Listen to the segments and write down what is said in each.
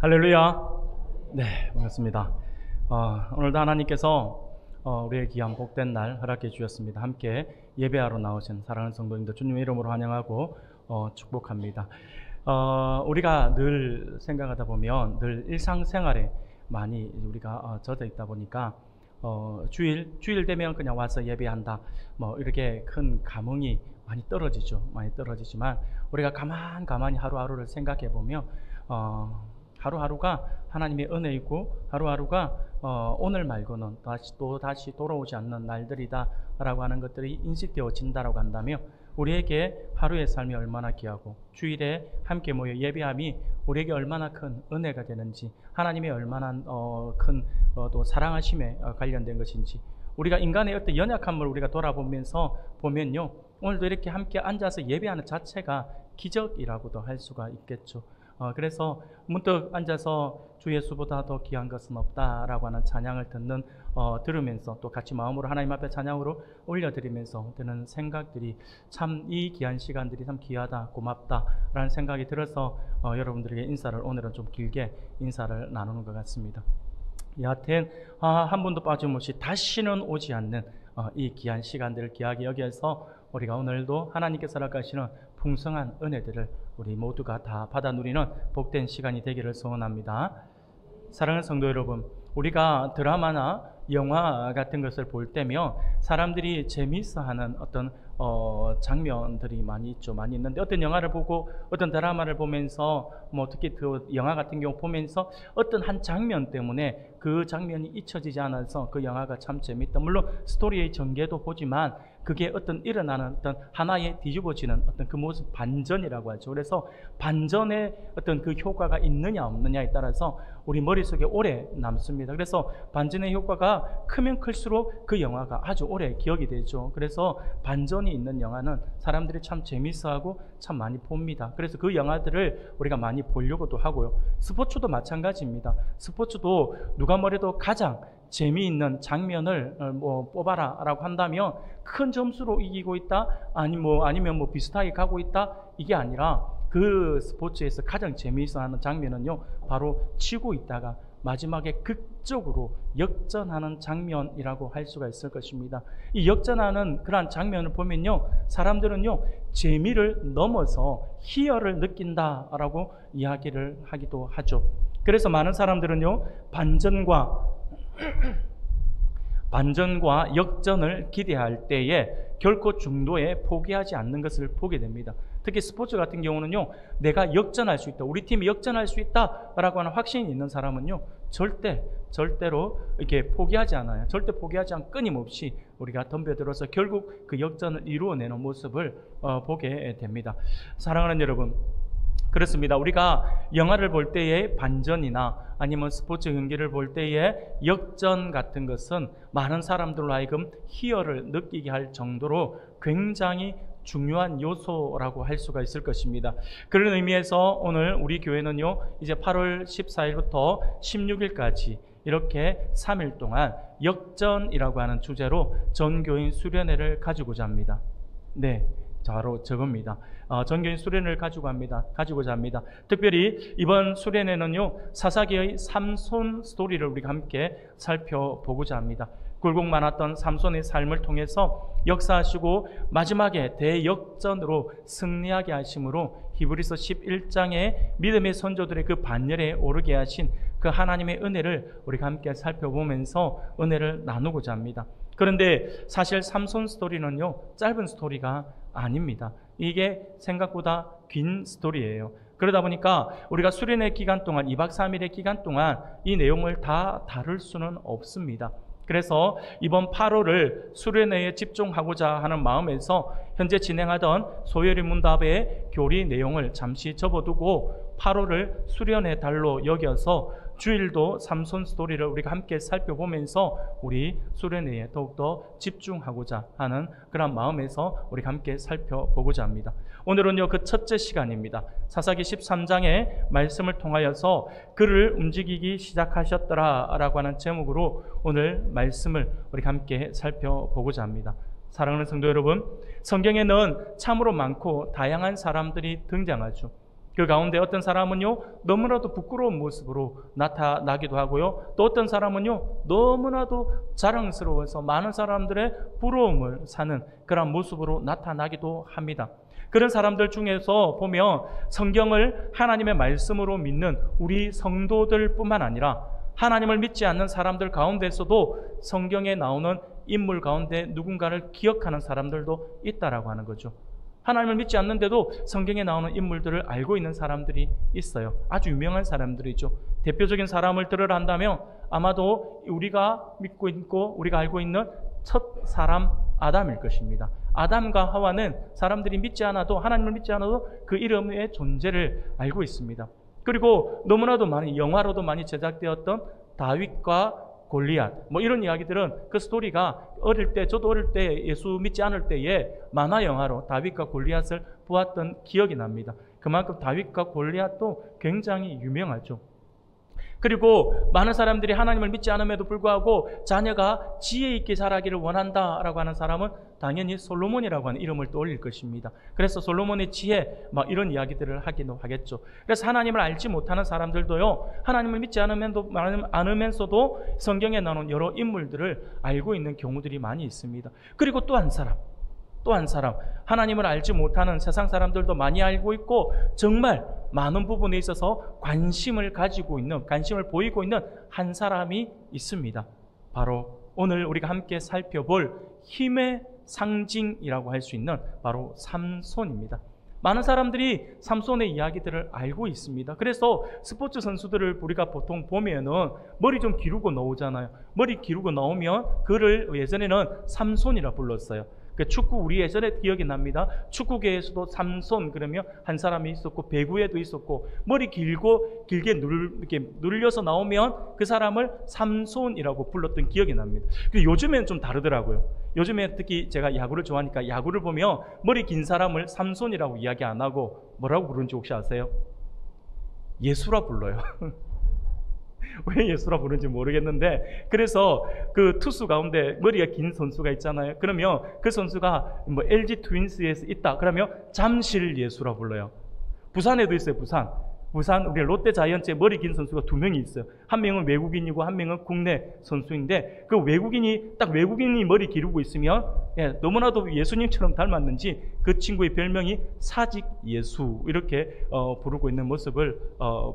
할렐루야. 네, 반갑습니다. 오늘도 하나님께서 우리의 귀한 복된 날 허락해 주셨습니다. 함께 예배하러 나오신 사랑하는 성도님들 주님의 이름으로 환영하고 축복합니다. 우리가 늘 생각하다 보면 늘 일상생활에 많이 우리가 젖어 있다 보니까 주일 되면 그냥 와서 예배한다, 뭐 이렇게 큰 감흥이 많이 떨어지지만 우리가 가만히 하루하루를 생각해 보면 하루하루가 하나님의 은혜이고 하루하루가 오늘 말고는 다시 돌아오지 않는 날들이다 라고 하는 것들이 인식되어진다라고 한다면 우리에게 하루의 삶이 얼마나 귀하고 주일에 함께 모여 예배함이 우리에게 얼마나 큰 은혜가 되는지, 하나님의 얼마나 큰 또 사랑하심에 관련된 것인지, 우리가 인간의 어떤 연약함을 우리가 돌아보면서 보면요, 오늘도 이렇게 함께 앉아서 예배하는 자체가 기적이라고도 할 수가 있겠죠. 그래서 문득 앉아서 주 예수보다 더 귀한 것은 없다라고 하는 찬양을 들으면서 또 같이 마음으로 하나님 앞에 찬양으로 올려드리면서 드는 생각들이 참 이 귀한 시간들이 참 귀하다, 고맙다라는 생각이 들어서 여러분들에게 오늘은 좀 길게 인사를 나누는 것 같습니다. 여하튼 한 분도 빠짐없이 다시는 오지 않는 이 귀한 시간들을 귀하게 여기서 우리가 오늘도 하나님께서 허락하시는 풍성한 은혜들을 우리 모두가 다 받아 누리는 복된 시간이 되기를 소원합니다. 사랑하는 성도 여러분, 우리가 드라마나 영화 같은 것을 볼 때면 사람들이 재미있어하는 어떤 장면들이 많이 있죠. 많이 있는데 어떤 영화를 보고 어떤 드라마를 보면서 특히 그 영화 같은 경우 보면서 어떤 한 장면 때문에 그 장면이 잊혀지지 않아서 그 영화가 참 재밌다. 물론 스토리의 전개도 보지만 그게 일어나는 어떤 하나의 뒤집어지는 어떤 그 모습, 반전이라고 하죠. 그래서 반전의 어떤 그 효과가 있느냐 없느냐에 따라서 우리 머릿속에 오래 남습니다. 그래서 반전의 효과가 크면 클수록 그 영화가 아주 오래 기억이 되죠. 그래서 반전이 있는 영화는 사람들이 참 재밌어하고 참 많이 봅니다. 그래서 그 영화들을 우리가 많이 보려고도 하고요. 스포츠도 마찬가지입니다. 스포츠도 누가 뭐래도 가장 재미있는 장면을 뽑아라 라고 한다면 큰 점수로 이기고 있다, 아니면 비슷하게 가고 있다, 이게 아니라 그 스포츠에서 가장 재미있어 하는 장면은요, 바로 치고 있다가 마지막에 극적으로 역전하는 장면이라고 할 수가 있을 것입니다. 이 역전하는 그러한 장면을 보면요, 사람들은요, 재미를 넘어서 희열을 느낀다라고 이야기를 하기도 하죠. 그래서 많은 사람들은요, 반전과 역전을 기대할 때에 결코 중도에 포기하지 않는 것을 보게 됩니다. 특히 스포츠 같은 경우는요, 내가 역전할 수 있다, 우리 팀이 역전할 수 있다라고 하는 확신이 있는 사람은요, 절대로 이렇게 포기하지 않아요. 절대 포기하지 않고 끊임없이 우리가 덤벼들어서 결국 그 역전을 이루어내는 모습을 보게 됩니다. 사랑하는 여러분, 그렇습니다. 우리가 영화를 볼 때의 반전이나 아니면 스포츠 경기를 볼 때의 역전 같은 것은 많은 사람들로 하여금 희열을 느끼게 할 정도로 굉장히 중요한 요소라고 할 수가 있을 것입니다. 그런 의미에서 오늘 우리 교회는요, 이제 8월 14일부터 16일까지 이렇게 3일 동안 역전이라고 하는 주제로 전교인 수련회를 가지고자 합니다. 네, 바로 저겁니다. 전교인 수련회를 가지고자 합니다. 특별히 이번 수련회는요, 사사기의 삼손 스토리를 우리가 함께 살펴보고자 합니다. 굴곡 많았던 삼손의 삶을 통해서 역사하시고 마지막에 대역전으로 승리하게 하심으로 히브리서 11장의 믿음의 선조들의 그 반열에 오르게 하신 그 하나님의 은혜를 우리가 함께 살펴보면서 은혜를 나누고자 합니다. 그런데 사실 삼손 스토리는요, 짧은 스토리가 아닙니다. 이게 생각보다 긴 스토리예요. 그러다 보니까 우리가 수련회 기간 동안 2박 3일의 기간 동안 이 내용을 다 다룰 수는 없습니다. 그래서 이번 8월을 수련회에 집중하고자 하는 마음에서 현재 진행하던 소요리 문답의 교리 내용을 잠시 접어두고 8월을 수련회 달로 여겨서 주일도 삼손 스토리를 우리가 함께 살펴보면서 우리 수련회에 더욱더 집중하고자 하는 그런 마음에서 우리가 함께 살펴보고자 합니다. 오늘은요, 그 첫째 시간입니다. 사사기 13장의 말씀을 통하여서 그를 움직이기 시작하셨더라 라고 하는 제목으로 오늘 말씀을 우리가 함께 살펴보고자 합니다. 사랑하는 성도 여러분, 성경에는 참으로 많고 다양한 사람들이 등장하죠. 그 가운데 어떤 사람은요, 너무나도 부끄러운 모습으로 나타나기도 하고요. 또 어떤 사람은요, 너무나도 자랑스러워서 많은 사람들의 부러움을 사는 그런 모습으로 나타나기도 합니다. 그런 사람들 중에서 보면 성경을 하나님의 말씀으로 믿는 우리 성도들 뿐만 아니라 하나님을 믿지 않는 사람들 가운데서도 성경에 나오는 인물 가운데 누군가를 기억하는 사람들도 있다라고 하는 거죠. 하나님을 믿지 않는데도 성경에 나오는 인물들을 알고 있는 사람들이 있어요. 아주 유명한 사람들이죠. 대표적인 사람을 들으라 한다면 아마도 우리가 믿고 있고 우리가 알고 있는 첫 사람 아담일 것입니다. 아담과 하와는 사람들이 믿지 않아도, 하나님을 믿지 않아도 그 이름의 존재를 알고 있습니다. 그리고 너무나도 많이, 영화로도 많이 제작되었던 다윗과 골리앗, 이런 이야기들은 그 스토리가 어릴 때, 저도 어릴 때 예수 믿지 않을 때에 만화 영화로 다윗과 골리앗을 보았던 기억이 납니다. 그만큼 다윗과 골리앗도 굉장히 유명하죠. 그리고 많은 사람들이 하나님을 믿지 않음에도 불구하고 자녀가 지혜 있게 자라기를 원한다라고 하는 사람은 당연히 솔로몬이라고 하는 이름을 떠올릴 것입니다. 그래서 솔로몬의 지혜 이런 이야기들을 하기도 하겠죠. 그래서 하나님을 알지 못하는 사람들도요, 하나님을 믿지 않으면서도 성경에 나오는 여러 인물들을 알고 있는 경우들이 많이 있습니다. 그리고 또 한 사람, 하나님을 알지 못하는 세상 사람들도 많이 알고 있고 정말 많은 부분에 있어서 관심을 보이고 있는 한 사람이 있습니다. 바로 오늘 우리가 함께 살펴볼 힘의 상징이라고 할 수 있는 바로 삼손입니다. 많은 사람들이 삼손의 이야기들을 알고 있습니다. 그래서 스포츠 선수들을 우리가 보통 보면은 머리 좀 기르고 나오잖아요. 머리 기르고 나오면 그를 예전에는 삼손이라 불렀어요. 그 축구, 우리 예전에 기억이 납니다. 축구계에서도 삼손 그러면 한 사람이 있었고, 배구에도 있었고, 머리 길게 이렇게 눌려서 나오면 그 사람을 삼손이라고 불렀던 기억이 납니다. 근데 요즘엔 좀 다르더라고요. 요즘에 특히 제가 야구를 좋아하니까 야구를 보면 머리 긴 사람을 삼손이라고 이야기 안 하고 뭐라고 부르는지 혹시 아세요? 예수라 불러요. 왜 예수라 부르는지 모르겠는데, 그래서 그 투수 가운데 머리가 긴 선수가 있잖아요. 그러면 그 선수가 LG 트윈스에서 있다 그러면 잠실 예수라 불러요. 부산에도 있어요. 부산 우리 롯데 자이언츠에 머리 긴 선수가 2명이 있어요. 한 명은 외국인이고 한 명은 국내 선수인데, 그 외국인이 머리 기르고 있으면 너무나도 예수님처럼 닮았는지 그 친구의 별명이 사직 예수 이렇게 부르고 있는 모습을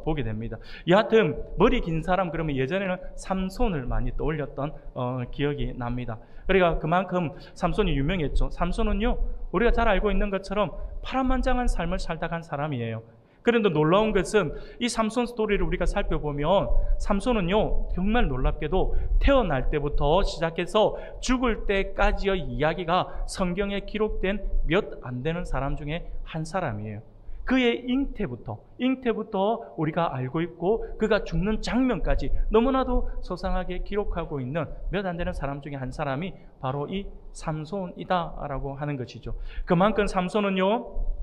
보게 됩니다. 여하튼 머리 긴 사람 그러면 예전에는 삼손을 많이 떠올렸던 기억이 납니다. 그러니까 그만큼 삼손이 유명했죠. 삼손은요, 우리가 잘 알고 있는 것처럼 파란만장한 삶을 살다 간 사람이에요. 그런데 놀라운 것은 이 삼손 스토리를 우리가 살펴보면 삼손은요, 정말 놀랍게도 태어날 때부터 시작해서 죽을 때까지의 이야기가 성경에 기록된 몇 안 되는 사람 중에 한 사람이에요. 그의 잉태부터 우리가 알고 있고 그가 죽는 장면까지 너무나도 소상하게 기록하고 있는 몇 안 되는 사람 중에 한 사람이 바로 이 삼손이다라고 하는 것이죠. 그만큼 삼손은요,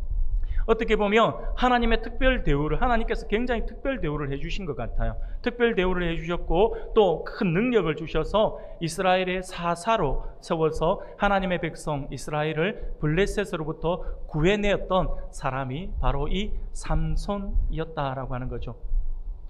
어떻게 보면 하나님의 특별 대우를, 하나님께서 굉장히 특별 대우를 해주신 것 같아요. 특별 대우를 해주셨고 또 큰 능력을 주셔서 이스라엘의 사사로 세워서 하나님의 백성 이스라엘을 블레셋으로부터 구해내었던 사람이 바로 이 삼손이었다라고 하는 거죠.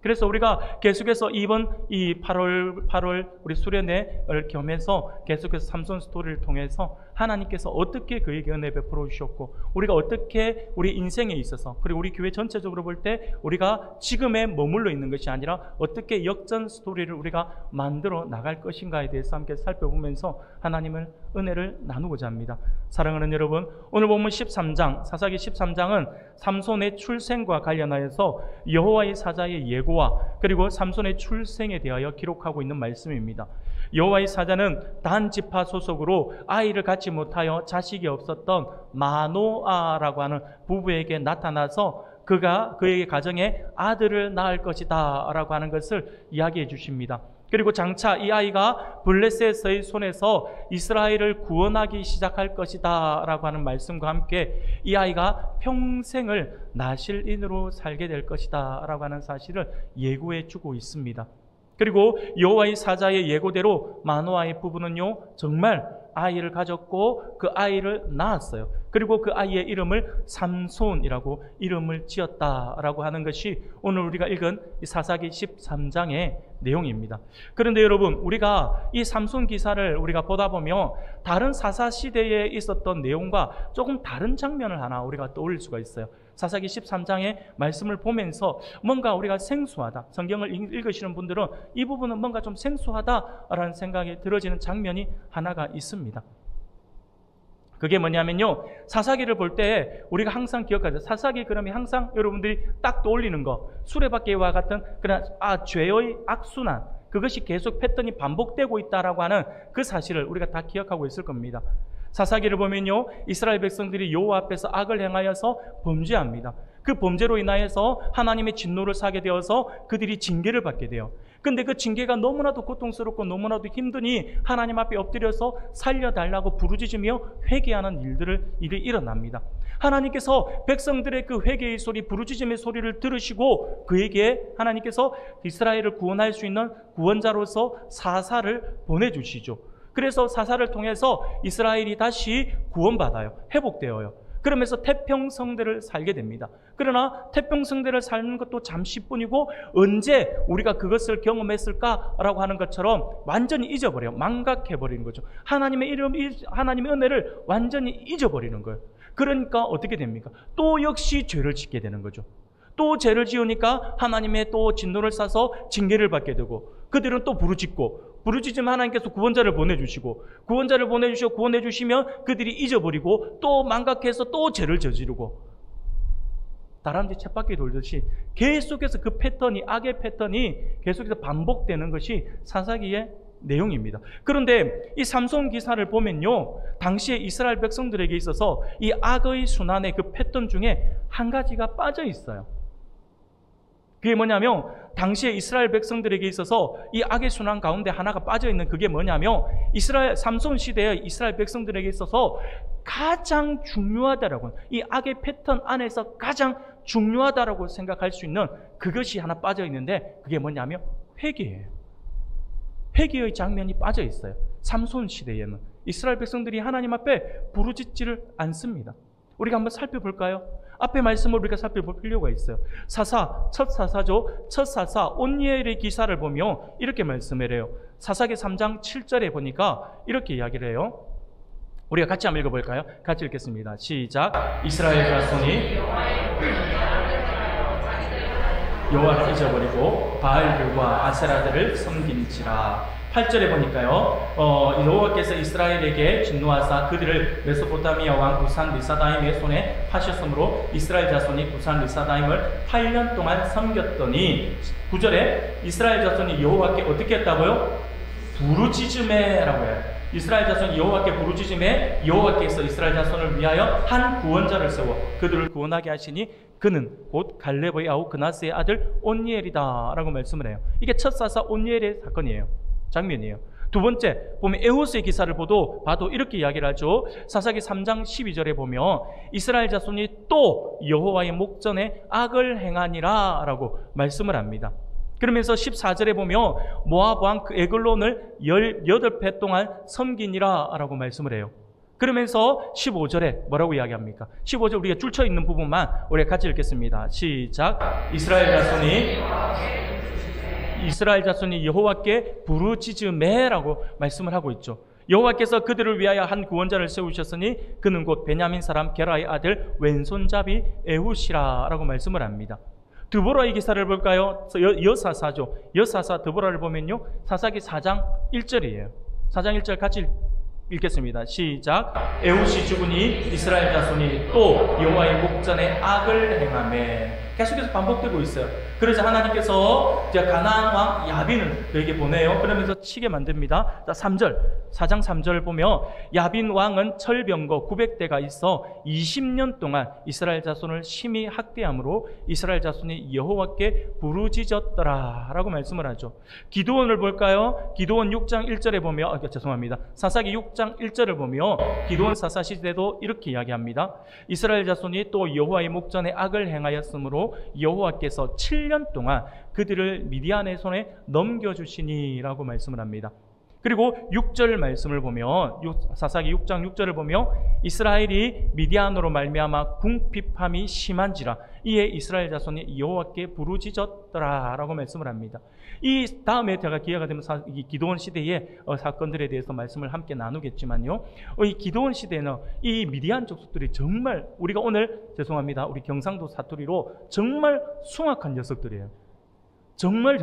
그래서 우리가 계속해서 이번 이 8월 우리 수련회를 겸해서 계속해서 삼손 스토리를 통해서 하나님께서 어떻게 그에게 은혜 베풀어 주셨고 우리가 어떻게 우리 인생에 있어서 그리고 우리 교회 전체적으로 볼 때 우리가 지금에 머물러 있는 것이 아니라 어떻게 역전 스토리를 우리가 만들어 나갈 것인가에 대해서 함께 살펴보면서 하나님을 은혜를 나누고자 합니다. 사랑하는 여러분, 오늘 본문 13장, 사사기 13장은 삼손의 출생과 관련하여서 여호와의 사자의 예고와 그리고 삼손의 출생에 대하여 기록하고 있는 말씀입니다. 여호와의 사자는 단 지파 소속으로 아이를 갖지 못하여 자식이 없었던 마노아라고 하는 부부에게 나타나서 그에게 가정에 아들을 낳을 것이다 라고 하는 것을 이야기해 주십니다. 그리고 장차 이 아이가 블레셋의 손에서 이스라엘을 구원하기 시작할 것이다 라고 하는 말씀과 함께 이 아이가 평생을 나실인으로 살게 될 것이다 라고 하는 사실을 예고해 주고 있습니다. 그리고 여호와의 사자의 예고대로 마노아의 부부는요, 정말 아이를 가졌고 그 아이를 낳았어요. 그리고 그 아이의 이름을 삼손이라고 이름을 지었다라고 하는 것이 오늘 우리가 읽은 이 사사기 13장의 내용입니다. 그런데 여러분, 우리가 이 삼손 기사를 우리가 보다 보면 다른 사사 시대에 있었던 내용과 조금 다른 장면을 하나 우리가 떠올릴 수가 있어요. 사사기 13장의 말씀을 보면서 뭔가 우리가 생소하다, 성경을 읽으시는 분들은 이 부분은 뭔가 좀 생소하다라는 생각이 들어지는 장면이 하나가 있습니다. 그게 뭐냐면요, 사사기를 볼 때 우리가 항상 기억하죠. 사사기 그러면 항상 여러분들이 딱 떠올리는 거, 수레바퀴와 같은 그런 죄의 악순환, 그것이 계속 패턴이 반복되고 있다라고 하는 그 사실을 우리가 다 기억하고 있을 겁니다. 사사기를 보면요, 이스라엘 백성들이 여호와 앞에서 악을 행하여서 범죄합니다. 그 범죄로 인하여서 하나님의 진노를 사게 되어서 그들이 징계를 받게 돼요. 근데 그 징계가 너무나도 고통스럽고 너무나도 힘드니 하나님 앞에 엎드려서 살려달라고 부르짖으며 회개하는 일이 일어납니다. 하나님께서 백성들의 그 회개의 소리, 부르짖음의 소리를 들으시고 그에게 하나님께서 이스라엘을 구원할 수 있는 구원자로서 사사를 보내주시죠. 그래서 사사를 통해서 이스라엘이 다시 구원받아요. 회복되어요. 그러면서 태평성대를 살게 됩니다. 그러나 태평성대를 사는 것도 잠시뿐이고 언제 우리가 그것을 경험했을까라고 하는 것처럼 완전히 잊어버려요. 망각해버리는 거죠. 하나님의 은혜를 완전히 잊어버리는 거예요. 그러니까 어떻게 됩니까? 또 역시 죄를 짓게 되는 거죠. 또 죄를 지으니까 하나님의 또 진노를 싸서 징계를 받게 되고 그들은 또 부르짖으면 하나님께서 구원자를 보내주시고 구원해주시면 그들이 잊어버리고 또 망각해서 또 죄를 저지르고 다람쥐 쳇바퀴 돌듯이 계속해서 그 패턴이, 악의 패턴이 계속해서 반복되는 것이 사사기의 내용입니다. 그런데 이 삼손 기사를 보면요, 당시에 이스라엘 백성들에게 있어서 이 악의 순환의 그 패턴 중에 한 가지가 빠져 있어요. 그게 뭐냐면 당시에 이스라엘 백성들에게 있어서 이 악의 순환 가운데 하나가 빠져있는 그게 뭐냐면 삼손 시대의 이스라엘 백성들에게 있어서 가장 중요하다라고, 이 악의 패턴 안에서 가장 중요하다라고 생각할 수 있는 그것이 하나 빠져있는데 그게 뭐냐면 회개예요. 회개의 장면이 빠져있어요. 삼손 시대에는 이스라엘 백성들이 하나님 앞에 부르짖지를 않습니다. 우리가 한번 살펴볼까요? 앞에 말씀을 우리가 살펴볼 필요가 있어요. 첫 사사죠. 첫 사사 온니엘의 기사를 보면 이렇게 말씀을 해요. 사사기 3장 7절에 보니까 이렇게 이야기를 해요. 우리가 같이 한번 읽어볼까요? 같이 읽겠습니다. 시작. 이스라엘 자손이 여호와를 잊어버리고 바알들과 아세라들을 섬긴지라. 8절에 보니까요, 여호와께서 이스라엘에게 진노하사 그들을 메소포타미아 왕 부산 리사다임의 손에 파셨으므로 이스라엘 자손이 부산 리사다임을 8년 동안 섬겼더니 9절에 이스라엘 자손이 여호와께 어떻게 했다고요? 부르짖음에라고 해요. 이스라엘 자손이 여호와께 부르짖음에 여호와께서 이스라엘 자손을 위하여 한 구원자를 세워 그들을 구원하게 하시니 그는 곧 갈렙의 아우 그나스의 아들 온니엘이다 라고 말씀을 해요. 이게 첫 사사 온니엘의 사건이에요. 장면이에요. 두 번째 보면 에호스의 기사를 봐도 이렇게 이야기를 하죠. 사사기 3장 12절에 보면 이스라엘 자손이 또 여호와의 목전에 악을 행하니라 라고 말씀을 합니다. 그러면서 14절에 보면 모압 왕 에글론을 18배 동안 섬기니라 라고 말씀을 해요. 그러면서 15절에 뭐라고 이야기합니까? 15절 우리가 줄쳐 있는 부분만 우리가 같이 읽겠습니다. 시작. 이스라엘 자손이 여호와께 부르짖으매라고 말씀을 하고 있죠. 여호와께서 그들을 위하여 한 구원자를 세우셨으니 그는 곧 베냐민 사람 게라의 아들 왼손잡이 에훗이라라고 말씀을 합니다. 드보라의 기사를 볼까요? 여사사죠. 여사사 드보라를 보면요, 사사기 4장 1절이에요. 4장 1절 같이 읽겠습니다. 시작. 에훗이 죽으니 이스라엘 자손이 또 여호와의 목전에 악을 행하매. 계속해서 반복되고 있어요. 그래서 하나님께서 가나안 왕 야빈을 그에게 보내요. 그러면서 치게 만듭니다. 3절, 4장 3절 보면 야빈 왕은 철병거 900대가 있어 20년 동안 이스라엘 자손을 심히 학대함으로 이스라엘 자손이 여호와께 부르짖었더라 라고 말씀을 하죠. 기드온을 볼까요? 기드온 6장 1절에 보면 사사기 6장 1절을 보면 기드온 사사 시대도 이렇게 이야기합니다. 이스라엘 자손이 또 여호와의 목전에 악을 행하였으므로 여호와께서 7년 동안 그들을 미디안의 손에 넘겨주시니라고 말씀을 합니다. 그리고 6절 말씀을 보면 사사기 6장 6절을 보면 이스라엘이 미디안으로 말미암아 궁핍함이 심한지라 이에 이스라엘 자손이 여호와께 부르짖었더라라고 말씀을 합니다. 이 다음에 제가 기회가 되면 이 기드온 시대의 사건들에 대해서 말씀을 함께 나누겠지만요. 이 기드온 시대는 이 미디안 족속들이 정말 우리가 오늘 죄송합니다. 우리 경상도 사투리로 정말 숭악한 녀석들이에요. 정말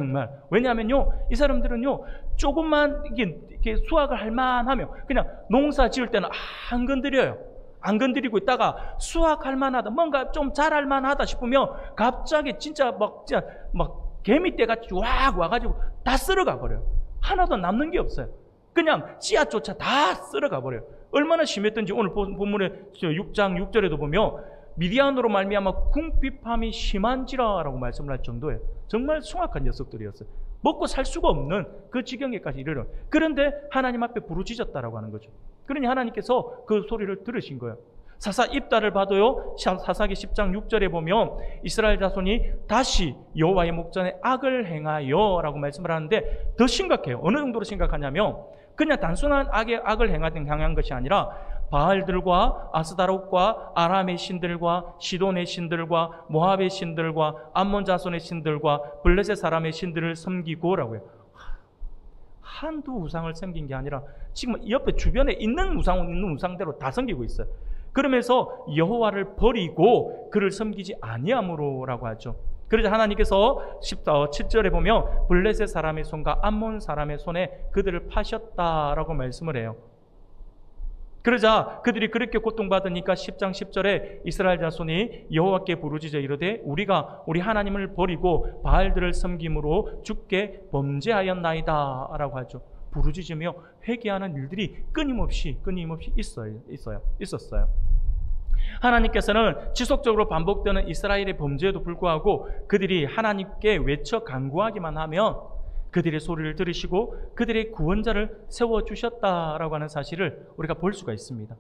왜냐하면요 이 사람들은요 조금만 이렇게 수확을 할 만하면 그냥 농사 지을 때는 안 건드려요. 안 건드리고 있다가 수확할 만하다 뭔가 좀 잘할 만하다 싶으면 갑자기 진짜 막 개미떼같이 왁 와가지고 다 쓸어가 버려요. 하나도 남는 게 없어요. 그냥 씨앗조차 다 쓸어가 버려요. 얼마나 심했던지 오늘 본문의 6장 6절에도 보면 미디안으로 말미암아 궁핍함이 심한지라라고 말씀을 할 정도예요. 정말 숭악한 녀석들이었어요. 먹고 살 수가 없는 그 지경에까지 이르러. 그런데 하나님 앞에 부르짖었다라고 하는 거죠. 그러니 하나님께서 그 소리를 들으신 거예요. 사사 입다를 봐도요 사사기 10장 6절에 보면 이스라엘 자손이 다시 여호와의 목전에 악을 행하여 라고 말씀을 하는데 더 심각해요. 어느 정도로 심각하냐면 그냥 단순한 악을 행한 것이 아니라 바알들과 아스다롯과 아람의 신들과 시돈의 신들과 모압의 신들과 암몬 자손의 신들과 블레셋 사람의 신들을 섬기고라고요. 한두 우상을 섬긴 게 아니라 지금 옆에 주변에 있는 우상대로 다 섬기고 있어요. 그러면서 여호와를 버리고 그를 섬기지 아니함으로라고 하죠. 그래서 하나님께서 7절에 보면 블레셋 사람의 손과 암몬 사람의 손에 그들을 파셨다라고 말씀을 해요. 그러자 그들이 그렇게 고통받으니까 10장 10절에 이스라엘 자손이 여호와께 부르짖어 이르되 우리가 우리 하나님을 버리고 바알들을 섬김으로 주께 범죄하였나이다 라고 하죠. 부르짖으며 회개하는 일들이 끊임없이 있었어요. 하나님께서는 지속적으로 반복되는 이스라엘의 범죄에도 불구하고 그들이 하나님께 외쳐 간구하기만 하면 그들의 소리를 들으시고 그들의 구원자를 세워주셨다라고 하는 사실을 우리가 볼 수가 있습니다.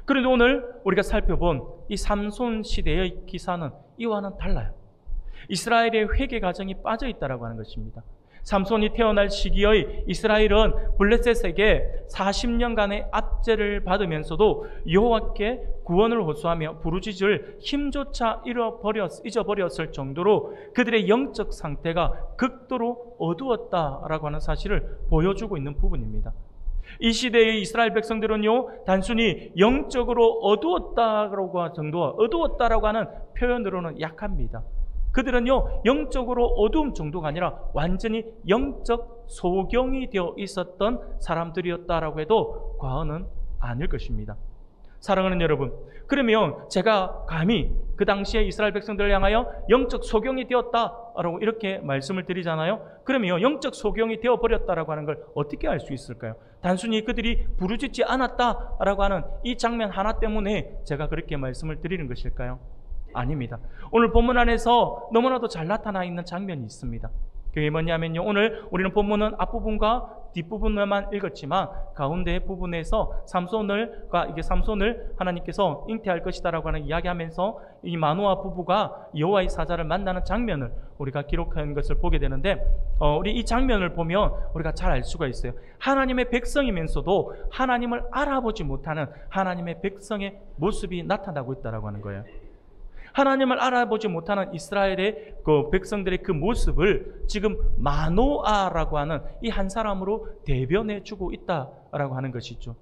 그런데 오늘 우리가 살펴본 이 삼손 시대의 기사는 이와는 달라요. 이스라엘의 회개 과정이 빠져있다라고 하는 것입니다. 삼손이 태어날 시기의 이스라엘은 블레셋에게 40년간의 압제를 받으면서도 여호와께 구원을 호소하며 부르짖을 힘조차 잊어버렸을 정도로 그들의 영적 상태가 극도로 어두웠다라고 하는 사실을 보여주고 있는 부분입니다. 이 시대의 이스라엘 백성들은요 단순히 영적으로 어두웠다라고 하는 표현으로는 약합니다. 그들은요 영적으로 어두움 정도가 아니라 완전히 영적 소경이 되어 있었던 사람들이었다라고 해도 과언은 아닐 것입니다. 사랑하는 여러분, 그러면 제가 감히 그 당시에 이스라엘 백성들을 향하여 영적 소경이 되었다라고 이렇게 말씀을 드리잖아요. 그러면 영적 소경이 되어버렸다라고 하는 걸 어떻게 알 수 있을까요? 단순히 그들이 부르짖지 않았다라고 하는 이 장면 하나 때문에 제가 그렇게 말씀을 드리는 것일까요? 아닙니다. 오늘 본문 안에서 너무나도 잘 나타나 있는 장면이 있습니다. 그게 뭐냐면요, 오늘 우리는 본문은 앞부분과 뒷부분만 읽었지만 가운데 부분에서 삼손을 하나님께서 잉태할 것이다라고 하는 이야기하면서 이 마노아 부부가 여호와의 사자를 만나는 장면을 우리가 기록한 것을 보게 되는데 우리 이 장면을 보면 우리가 잘 알 수가 있어요. 하나님의 백성이면서도 하나님을 알아보지 못하는 하나님의 백성의 모습이 나타나고 있다라고 하는 거예요. 하나님을 알아보지 못하는 이스라엘의 그 백성들의 그 모습을 지금 마노아라고 하는 이 한 사람으로 대변해 주고 있다라고 하는 것이죠.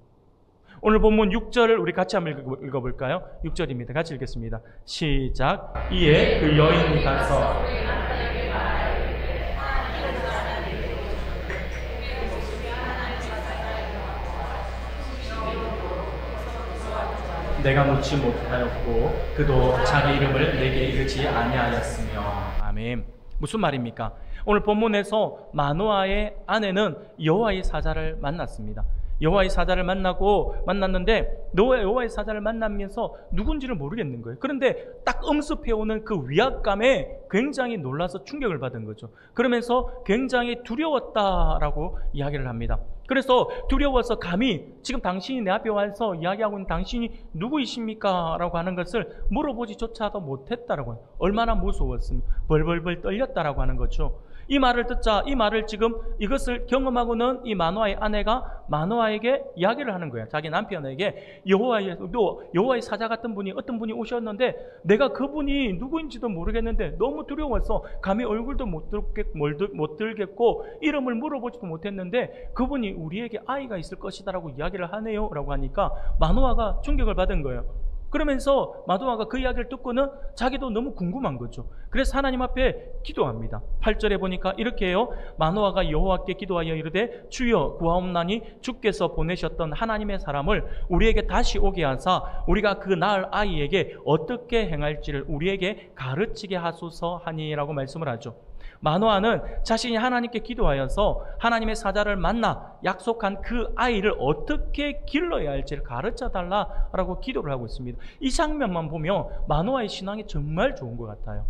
오늘 본문 6절을 우리 같이 한번 읽어볼까요? 6절입니다. 같이 읽겠습니다. 시작. 이에 그 여인이 가서 내가 묻지 못하였고 그도 자기 이름을 내게 이르지 아니하였으며. 아멘. 무슨 말입니까? 오늘 본문에서 마노아의 아내는 여호와의 사자를 만났습니다. 여호와의 사자를 만났는데 여호와의 사자를 만나면서 누군지를 모르겠는 거예요. 그런데 딱 엄습해오는 그 위압감에 굉장히 놀라서 충격을 받은 거죠. 그러면서 굉장히 두려웠다라고 이야기를 합니다. 그래서 두려워서 감히 지금 당신이 내 앞에 와서 이야기하고 있는 당신이 누구이십니까? 라고 하는 것을 물어보지조차도 못했다라고 해요. 얼마나 무서웠으면 벌벌벌 떨렸다라고 하는 거죠. 이 말을 듣자 이 말을 지금 이것을 경험하고는 이 마노아의 아내가 마노아에게 이야기를 하는 거예요. 자기 남편에게 여호와의 사자 같은 분이 어떤 분이 오셨는데 내가 그분이 누구인지도 모르겠는데 너무 두려워서 감히 얼굴도 못 들겠고 이름을 물어보지도 못했는데 그분이 우리에게 아이가 있을 것이다라고 이야기를 하네요 라고 하니까 마노아가 충격을 받은 거예요. 그러면서 마노아가 그 이야기를 듣고는 자기도 너무 궁금한 거죠. 그래서 하나님 앞에 기도합니다. 8절에 보니까 이렇게 해요. 마노아가 여호와께 기도하여 이르되 주여 구하옵나니 주께서 보내셨던 하나님의 사람을 우리에게 다시 오게 하사 우리가 그 낳을 아이에게 어떻게 행할지를 우리에게 가르치게 하소서 하니라고 말씀을 하죠. 마노아는 자신이 하나님께 기도하여서 하나님의 사자를 만나 약속한 그 아이를 어떻게 길러야 할지를 가르쳐 달라라고 기도를 하고 있습니다. 이 장면만 보면 마노아의 신앙이 정말 좋은 것 같아요.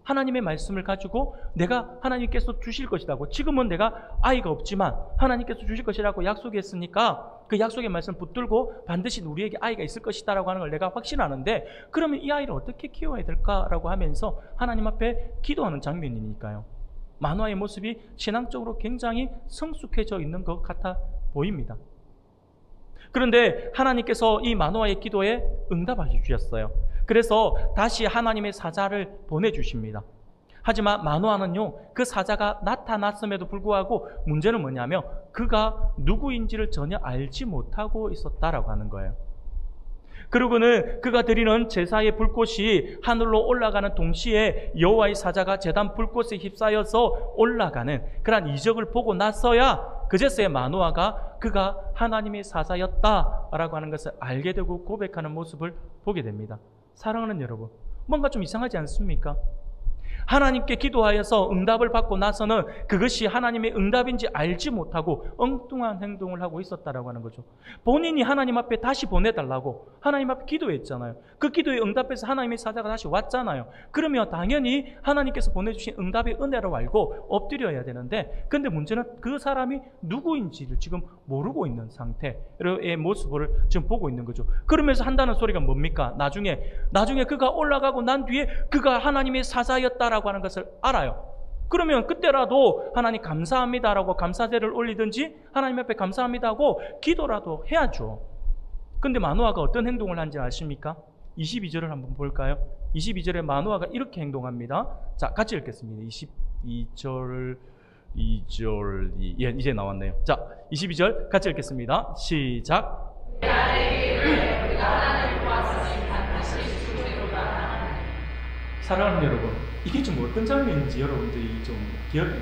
하나님의 말씀을 가지고 내가 하나님께서 주실 것이라고, 지금은 내가 아이가 없지만 하나님께서 주실 것이라고 약속했으니까 그 약속의 말씀 붙들고 반드시 우리에게 아이가 있을 것이다 라고 하는 걸 내가 확신하는데, 그러면 이 아이를 어떻게 키워야 될까라고 하면서 하나님 앞에 기도하는 장면이니까요. 마노아의 모습이 신앙적으로 굉장히 성숙해져 있는 것 같아 보입니다. 그런데 하나님께서 이 마노아의 기도에 응답하여 주셨어요. 그래서 다시 하나님의 사자를 보내주십니다. 하지만 마노아는요, 그 사자가 나타났음에도 불구하고 문제는 뭐냐면 그가 누구인지를 전혀 알지 못하고 있었다라고 하는 거예요. 그리고는 그가 드리는 제사의 불꽃이 하늘로 올라가는 동시에 여호와의 사자가 제단 불꽃에 휩싸여서 올라가는 그런 이적을 보고 나서야 그제서야 마노아가 그가 하나님의 사자였다라고 하는 것을 알게 되고 고백하는 모습을 보게 됩니다. 사랑하는 여러분, 뭔가 좀 이상하지 않습니까? 하나님께 기도하여서 응답을 받고 나서는 그것이 하나님의 응답인지 알지 못하고 엉뚱한 행동을 하고 있었다라고 하는 거죠. 본인이 하나님 앞에 다시 보내달라고 하나님 앞에 기도했잖아요. 그 기도에 응답해서 하나님의 사자가 다시 왔잖아요. 그러면 당연히 하나님께서 보내주신 응답의 은혜로 알고 엎드려야 되는데, 근데 문제는 그 사람이 누구인지를 지금 모르고 있는 상태의 모습을 지금 보고 있는 거죠. 그러면서 한다는 소리가 뭡니까? 나중에 그가 올라가고 난 뒤에 그가 하나님의 사자였다 라고 하는 것을 알아요. 그러면 그때라도 하나님 감사합니다라고 감사제를 올리든지 하나님 앞에 감사합니다고 기도라도 해야죠. 근데 마노아가 어떤 행동을 한지 아십니까? 22절을 한번 볼까요? 22절에 마노아가 이렇게 행동합니다. 자, 같이 읽겠습니다. 22절 이제 나왔네요. 자, 22절 같이 읽겠습니다. 시작. 사랑하는 여러분, 이게 좀 어떤 장면인지 여러분들이 좀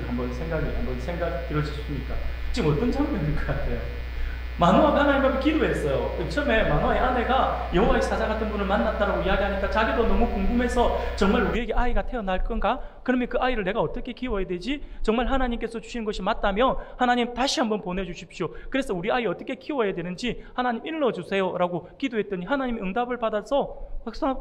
한번 생각 들으셨습니까? 지금 어떤 장면일 것 같아요? 마노아가 하나님 앞에 기도했어요. 처음에 마노아의 아내가 여호와의 사자 같은 분을 만났다라고 이야기하니까 자기도 너무 궁금해서 정말 우리에게 아이가 태어날 건가? 그러면 그 아이를 내가 어떻게 키워야 되지? 정말 하나님께서 주시는 것이 맞다면 하나님 다시 한번 보내주십시오. 그래서 우리 아이 어떻게 키워야 되는지 하나님 일러주세요 라고 기도했더니 하나님이 응답을 받아서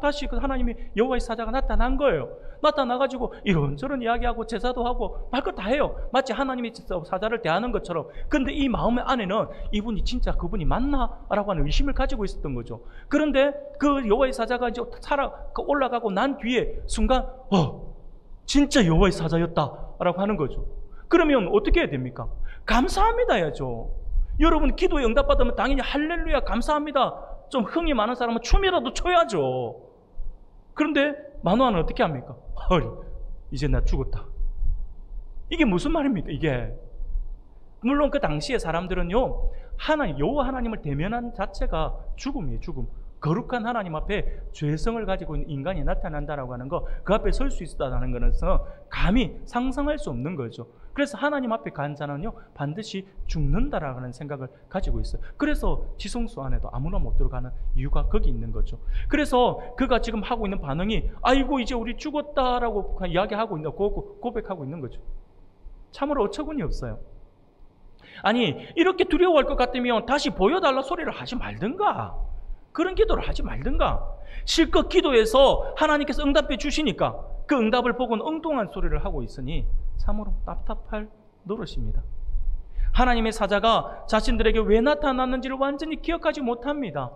다시 그 하나님이 여호와의 사자가 나타난 거예요. 나타나가지고 이런저런 이야기하고 제사도 하고 말 것 다 해요. 마치 하나님이 사자를 대하는 것처럼. 근데 이 마음의 안에는 이분이 진짜 그분이 맞나? 라고 하는 의심을 가지고 있었던 거죠. 그런데 그 여호와의 사자가 이제 올라가고 난 뒤에 순간 진짜 여호와의 사자였다 라고 하는 거죠. 그러면 어떻게 해야 됩니까? 감사합니다 해야죠. 여러분 기도에 응답받으면 당연히 할렐루야 감사합니다, 좀 흥이 많은 사람은 춤이라도 춰야죠. 그런데 마노아는 어떻게 합니까? 이제 나 죽었다. 이게 무슨 말입니까? 이게 물론 그 당시의 사람들은요, 여호와 하나님을 대면한 자체가 죽음이에요. 죽음. 거룩한 하나님 앞에 죄성을 가지고 있는 인간이 나타난다라고 하는 거, 그 앞에 설 수 있다는 것은 감히 상상할 수 없는 거죠. 그래서 하나님 앞에 간 자는요 반드시 죽는다라는 생각을 가지고 있어요. 그래서 지성소 안에도 아무나 못 들어가는 이유가 거기 있는 거죠. 그래서 그가 지금 하고 있는 반응이 아이고 이제 우리 죽었다라고 이야기하고 있는, 고백하고 있는 거죠. 참으로 어처구니 없어요. 아니 이렇게 두려워할 것 같으면 다시 보여달라 소리를 하지 말든가, 그런 기도를 하지 말든가. 실컷 기도해서 하나님께서 응답해 주시니까 그 응답을 보고는 엉뚱한 소리를 하고 있으니 참으로 답답할 노릇입니다. 하나님의 사자가 자신들에게 왜 나타났는지를 완전히 기억하지 못합니다.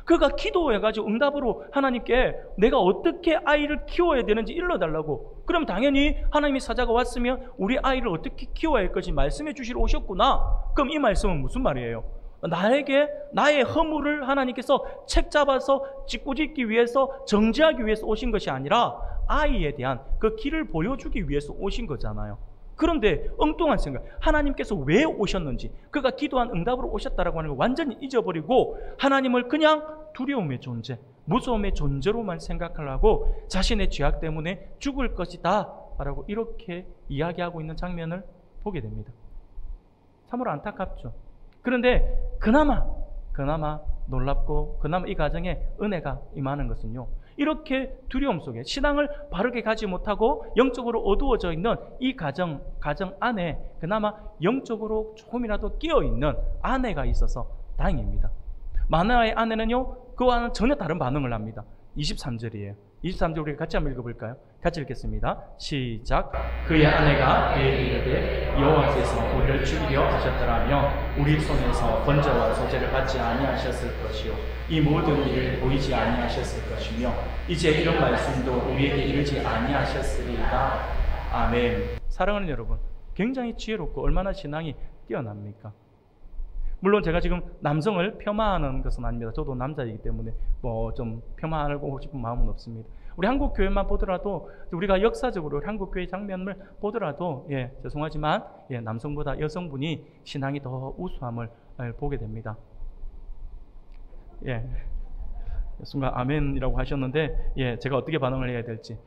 그가 기도해가지고 응답으로 하나님께 내가 어떻게 아이를 키워야 되는지 일러달라고. 그럼 당연히 하나님이 사자가 왔으면 우리 아이를 어떻게 키워야 할 것인지 말씀해 주시러 오셨구나. 그럼 이 말씀은 무슨 말이에요? 나에게 나의 허물을 하나님께서 책 잡아서 짓고짓기 위해서 정지하기 위해서 오신 것이 아니라 아이에 대한 그 길을 보여주기 위해서 오신 거잖아요. 그런데 엉뚱한 생각, 하나님께서 왜 오셨는지, 그가 기도한 응답으로 오셨다라고 하는 걸 완전히 잊어버리고 하나님을 그냥 두려움의 존재, 무서움의 존재로만 생각하려고 자신의 죄악 때문에 죽을 것이다 라고 이렇게 이야기하고 있는 장면을 보게 됩니다. 참으로 안타깝죠. 그런데 그나마 놀랍고 그나마 이 가정에 은혜가 임하는 것은요, 이렇게 두려움 속에 신앙을 바르게 가지 못하고 영적으로 어두워져 있는 이 가정 안에 그나마 영적으로 조금이라도 끼어있는 아내가 있어서 다행입니다. 마누아의 아내는요, 그와는 전혀 다른 반응을 합니다. 23절이에요. 23절 우리 같이 한번 읽어볼까요? 같이 읽겠습니다. 시작. 그의 아내가 그에게 이르되 여호와께서 우리를 죽이려 하셨더라며 우리 손에서 번제와 소제를 받지 아니하셨을 것이요 이 모든 일을 보이지 아니하셨을 것이며 이제 이런 말씀도 우리에게 이르지 아니하셨으리이다. 아멘. 사랑하는 여러분, 굉장히 지혜롭고 얼마나 신앙이 뛰어납니까? 물론 제가 지금 남성을 폄하하는 것은 아닙니다. 저도 남자이기 때문에 좀 폄하하고 싶은 마음은 없습니다. 우리 한국 교회만 보더라도, 우리가 역사적으로 한국 교회 장면을 보더라도 죄송하지만 남성보다 여성분이 신앙이 더 우수함을 보게 됩니다. 순간 아멘이라고 하셨는데 제가 어떻게 반응을 해야 될지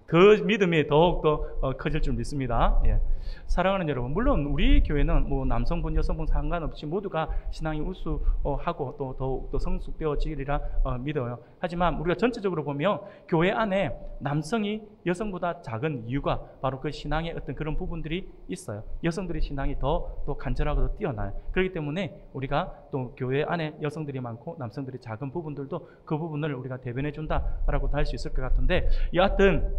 그 믿음이 더욱더 커질 줄 믿습니다. 사랑하는 여러분, 물론 우리 교회는 남성분, 여성분 상관없이 모두가 신앙이 우수하고 또 더욱더 성숙되어지리라 믿어요. 하지만 우리가 전체적으로 보면 교회 안에 남성이 여성보다 작은 이유가 바로 그 신앙의 어떤 그런 부분들이 있어요. 여성들의 신앙이 더 간절하고 더 뛰어나요. 그렇기 때문에 우리가 또 교회 안에 여성들이 많고 남성들이 작은 부분들도 그 부분을 우리가 대변해 준다라고도 할 수 있을 것 같은데, 여하튼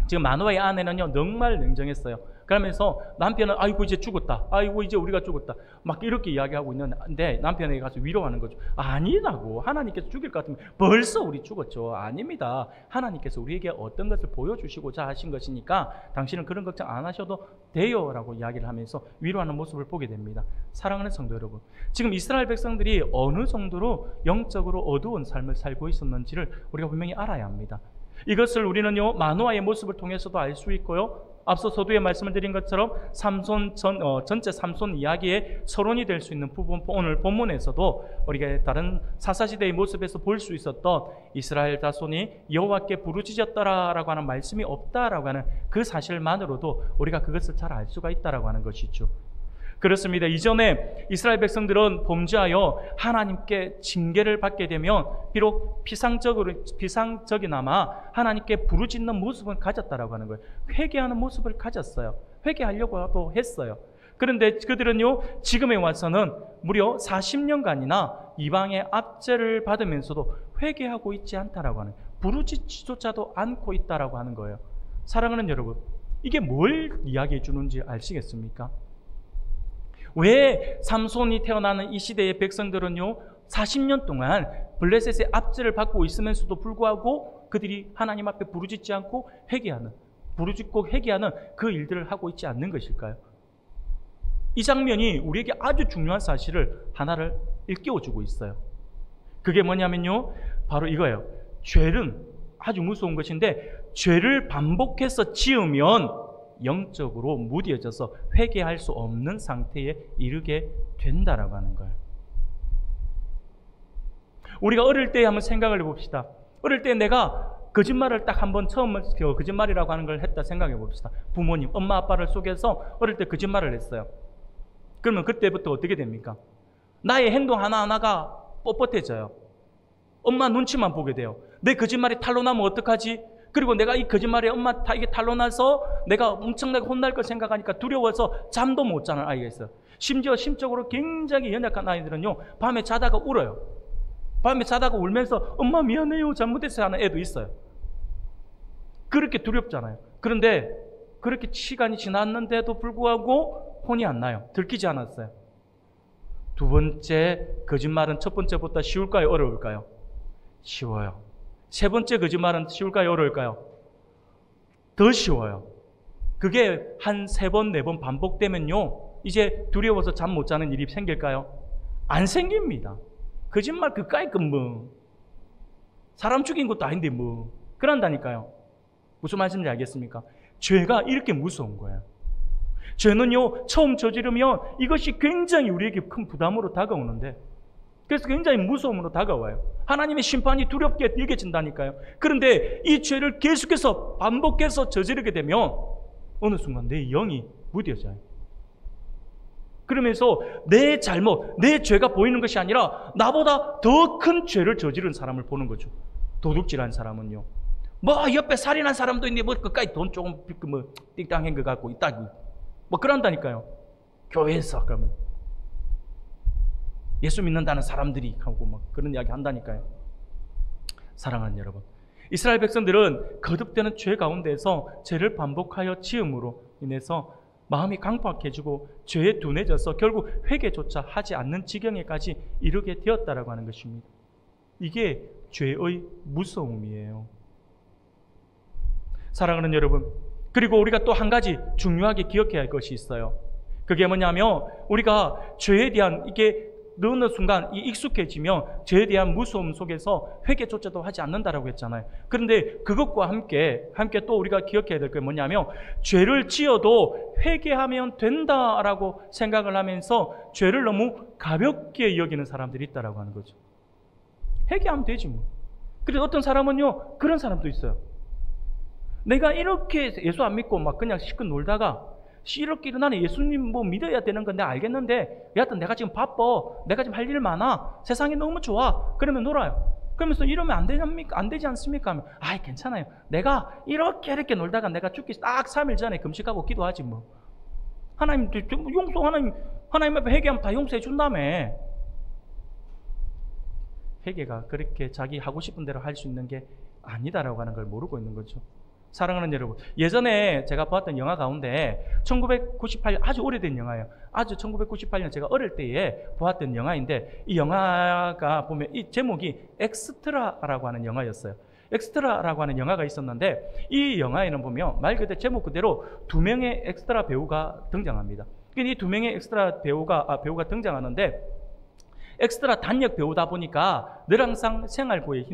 지금 마누아의 아내는요 정말 냉정했어요. 그러면서 남편은 아이고 이제 죽었다, 아이고 이제 우리가 죽었다 막 이렇게 이야기하고 있는데 남편에게 가서 위로하는 거죠. 아니라고, 하나님께서 죽일 것 같으면 벌써 우리 죽었죠. 아닙니다. 하나님께서 우리에게 어떤 것을 보여주시고자 하신 것이니까 당신은 그런 걱정 안 하셔도 돼요 라고 이야기를 하면서 위로하는 모습을 보게 됩니다. 사랑하는 성도 여러분, 지금 이스라엘 백성들이 어느 정도로 영적으로 어두운 삶을 살고 있었는지를 우리가 분명히 알아야 합니다. 이것을 우리는요 마누아의 모습을 통해서도 알 수 있고요, 앞서 서두에 말씀을 드린 것처럼 전체 삼손 이야기의 서론이 될 수 있는 부분, 오늘 본문에서도 우리가 다른 사사시대의 모습에서 볼 수 있었던 이스라엘 자손이 여호와께 부르짖었더라라고 하는 말씀이 없다라고 하는 그 사실만으로도 우리가 그것을 잘 알 수가 있다라고 하는 것이죠. 그렇습니다. 이전에 이스라엘 백성들은 범죄하여 하나님께 징계를 받게 되면 비록 피상적이나마 하나님께 부르짖는 모습은 가졌다라고 하는 거예요. 회개하는 모습을 가졌어요. 회개하려고도 했어요. 그런데 그들은요 지금에 와서는 무려 40년간이나 이방의 압제를 받으면서도 회개하고 있지 않다라고 하는, 부르짖지조차도 않고 있다라고 하는 거예요. 사랑하는 여러분, 이게 뭘 이야기해 주는지 아시겠습니까? 왜 삼손이 태어나는 이 시대의 백성들은요 40년 동안 블레셋의 압제를 받고 있으면서도 불구하고 그들이 하나님 앞에 부르짖지 않고 부르짖고 회개하는 그 일들을 하고 있지 않는 것일까요? 이 장면이 우리에게 아주 중요한 사실을 하나를 일깨워주고 있어요. 그게 뭐냐면요 바로 이거예요. 죄는 아주 무서운 것인데 죄를 반복해서 지으면 영적으로 무뎌져서 회개할 수 없는 상태에 이르게 된다라고 하는 거예요. 우리가 어릴 때 한번 생각을 해봅시다. 어릴 때 내가 거짓말을 딱 한번 처음 거짓말이라고 하는 걸 했다 생각해 봅시다. 부모님, 엄마 아빠를 속여서 어릴 때 거짓말을 했어요. 그러면 그때부터 어떻게 됩니까? 나의 행동 하나하나가 뻣뻣해져요. 엄마 눈치만 보게 돼요. 내 거짓말이 탄로나면 어떡하지? 그리고 내가 이 거짓말에 엄마 이게 탄로나서 내가 엄청나게 혼날 걸 생각하니까 두려워서 잠도 못 자는 아이가 있어요. 심지어 심적으로 굉장히 연약한 아이들은요 밤에 자다가 울어요. 밤에 자다가 울면서 엄마 미안해요 잘못했어요 하는 애도 있어요. 그렇게 두렵잖아요. 그런데 그렇게 시간이 지났는데도 불구하고 혼이 안 나요. 들키지 않았어요. 두 번째 거짓말은 첫 번째보다 쉬울까요? 어려울까요? 쉬워요. 세 번째 거짓말은 쉬울까요? 어려울까요? 더 쉬워요. 그게 한 3번, 4번 반복되면요, 이제 두려워서 잠 못 자는 일이 생길까요? 안 생깁니다. 거짓말 그까이 뭐 사람 죽인 것도 아닌데 뭐 그런다니까요. 무슨 말씀인지 알겠습니까? 죄가 이렇게 무서운 거예요. 죄는요, 처음 저지르면 이것이 굉장히 우리에게 큰 부담으로 다가오는데, 그래서 굉장히 무서움으로 다가와요. 하나님의 심판이 두렵게 여겨진다니까요. 그런데 이 죄를 계속해서 반복해서 저지르게 되면 어느 순간 내 영이 무뎌져요. 그러면서 내 잘못, 내 죄가 보이는 것이 아니라 나보다 더 큰 죄를 저지른 사람을 보는 거죠. 도둑질한 사람은요, 뭐 옆에 살인한 사람도 있는데 뭐 그까이 돈 조금 뭐 띵땅한 거 갖고 있다고 뭐 그런다니까요. 교회에서 그러면 예수 믿는다는 사람들이 하고 막 그런 이야기 한다니까요. 사랑하는 여러분, 이스라엘 백성들은 거듭되는 죄 가운데서 죄를 반복하여 지음으로 인해서 마음이 강팍해지고 죄에 둔해져서 결국 회개조차 하지 않는 지경에까지 이르게 되었다라고 하는 것입니다. 이게 죄의 무서움이에요. 사랑하는 여러분, 그리고 우리가 또 한 가지 중요하게 기억해야 할 것이 있어요. 그게 뭐냐면, 우리가 죄에 대한 이게 어느 순간 익숙해지면 죄에 대한 무서움 속에서 회개조차도 하지 않는다라고 했잖아요. 그런데 그것과 함께 또 우리가 기억해야 될 게 뭐냐면, 죄를 지어도 회개하면 된다라고 생각을 하면서 죄를 너무 가볍게 여기는 사람들이 있다라고 하는 거죠. 회개하면 되지 뭐. 그래서 어떤 사람은요, 그런 사람도 있어요. 내가 이렇게 예수 안 믿고 막 그냥 실컷 놀다가 이렇게 나는 예수님 뭐 믿어야 되는 건데 알겠는데, 여하튼 내가 지금 바빠, 내가 지금 할 일 많아, 세상이 너무 좋아, 그러면 놀아요. 그러면서 이러면 안 되지 않습니까? 하면, 아이 괜찮아요, 내가 이렇게 놀다가 내가 죽기 딱 3일 전에 금식하고 기도하지 뭐. 하나님 하나님 앞에 회개하면 다 용서해 준다며. 회개가 그렇게 자기 하고 싶은 대로 할 수 있는 게 아니다라고 하는 걸 모르고 있는 거죠. 사랑하는 여러분, 예전에 제가 보았던 영화 가운데 1998년, 아주 오래된 영화예요. 아주 1998년 제가 어릴 때에 보았던 영화인데, 이 영화가 보면 이 제목이 엑스트라라고 하는 영화였어요. 엑스트라라고 하는 영화가 있었는데, 이 영화에는 보면 말 그대로 제목 그대로 2명의 엑스트라 배우가 등장합니다. 이 2명의 엑스트라 배우가 등장하는데, 엑스트라 단역 배우다 보니까 늘 항상 생활고에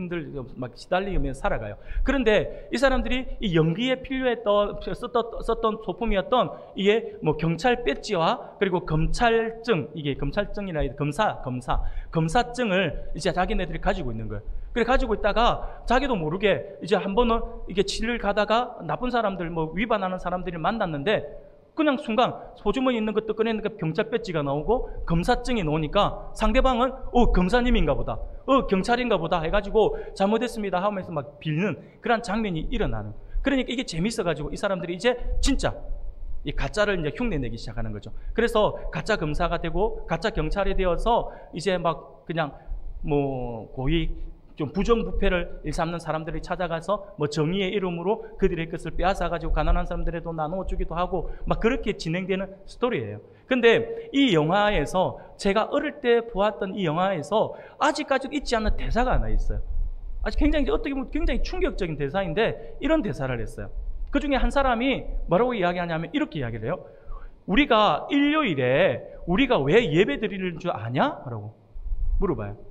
막 시달리면서 살아가요. 그런데 이 사람들이 이 연기에 필요했던 썼던 소품이었던 이게 뭐 경찰 배지와 그리고 검찰증, 이게 검찰증이나 검사증을 이제 자기네들이 가지고 있는 거예요. 그래 가지고 있다가 자기도 모르게 이제 한 번은 이게 길을 가다가 나쁜 사람들, 뭐 위반하는 사람들이 만났는데, 그냥 순간 소주머니 있는 것도 꺼내니까 경찰 배지가 나오고 검사증이 나오니까 상대방은 검사님인가 보다, 경찰인가 보다 해가지고 잘못했습니다 하면서 막 빌는 그런 장면이 일어나는. 그러니까 이게 재밌어가지고 이 사람들이 이제 진짜 이 가짜를 이제 흉내내기 시작하는 거죠. 그래서 가짜 검사가 되고 가짜 경찰이 되어서 이제 막 그냥 뭐 고위 좀 부정부패를 일삼는 사람들이 찾아가서 뭐 정의의 이름으로 그들의 것을 빼앗아가지고 가난한 사람들에도 나누어 주기도 하고 막 그렇게 진행되는 스토리예요. 근데 이 영화에서, 제가 어릴 때 보았던 이 영화에서 아직까지 잊지 않는 대사가 하나 있어요. 아직 굉장히, 어떻게 보면 굉장히 충격적인 대사인데, 이런 대사를 했어요. 그 중에 한 사람이 뭐라고 이야기하냐면 이렇게 이야기를 해요. 우리가 일요일에 우리가 왜 예배 드리는 줄 아냐? 라고 물어봐요.